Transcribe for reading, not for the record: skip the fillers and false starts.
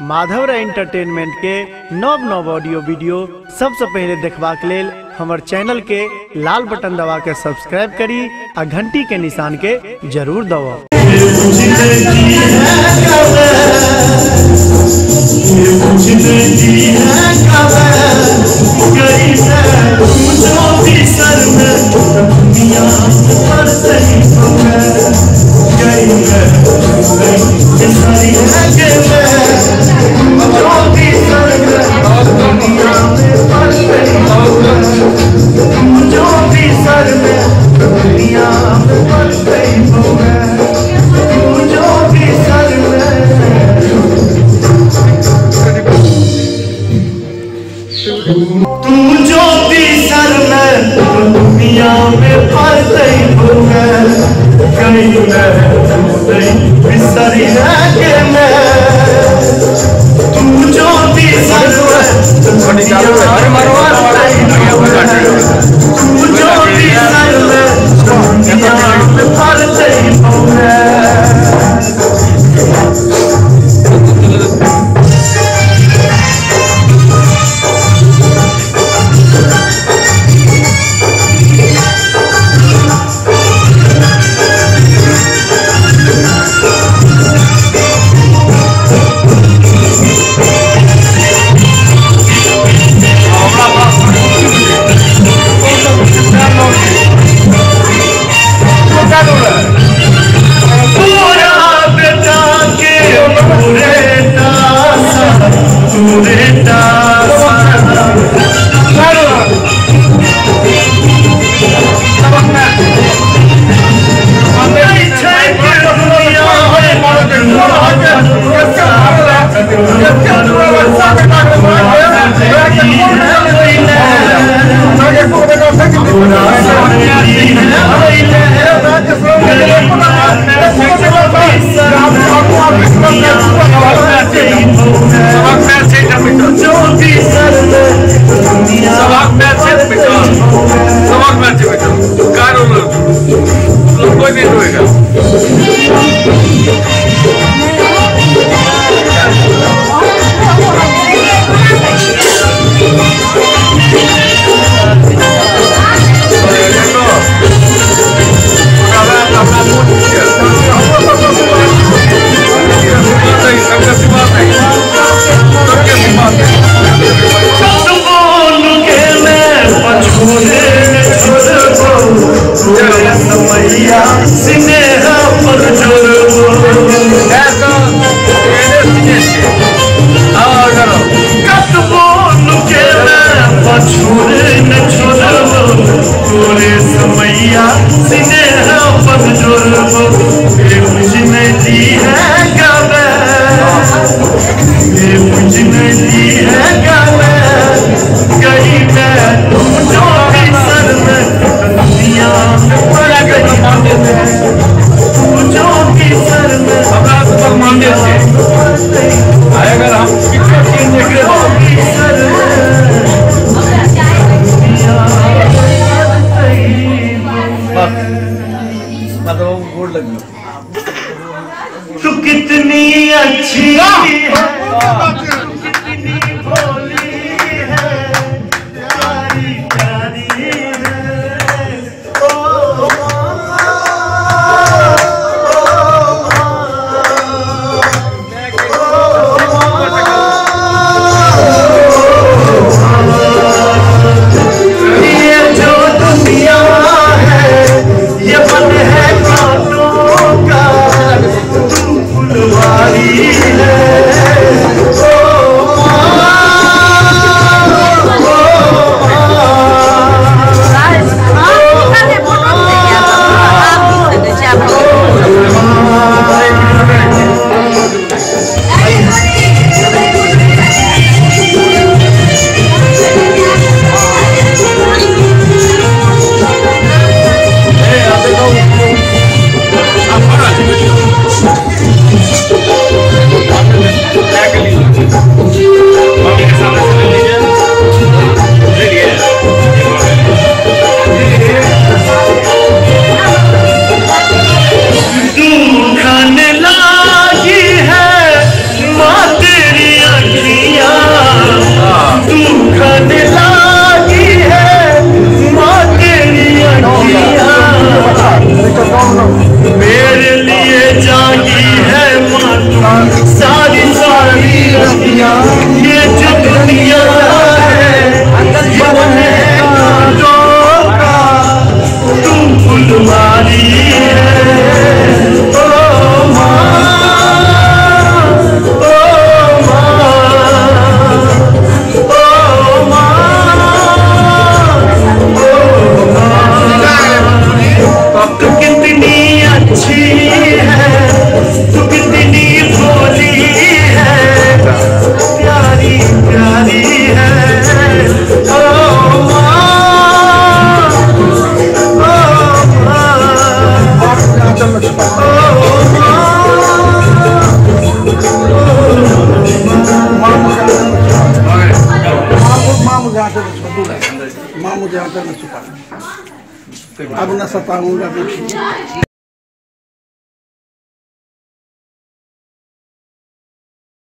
Madhav entertainment के नव audio video सबसे पहले देखबाक लेल हमर चैनल के लाल बटन दबा के सब्सक्राइब करी आ घंटी के निशान के जरूर दबाओ। तू जो भी सर में दुनिया में फलते होगा कहीं नहीं बिसरी है के मैं तू जो भी सर में दुनिया में तू जो भी सर में दुनिया में फलते होगा तू कितनी अच्छी है कितनी भोली है प्यारी प्यारी है ओ दुनिया, ये जो दुनिया है ये अनेकों का तुम फुलवारी है। ओ माँ, ओ माँ, ओ माँ, ओ माँ, तू कितनी अच्छी है, तू कितनी भोली है, प्यारी प्यारी है। ओ माँ, ओ माँ मुझे आकर माँ मुझे आकर न छुपा, अब न सताऊंगा।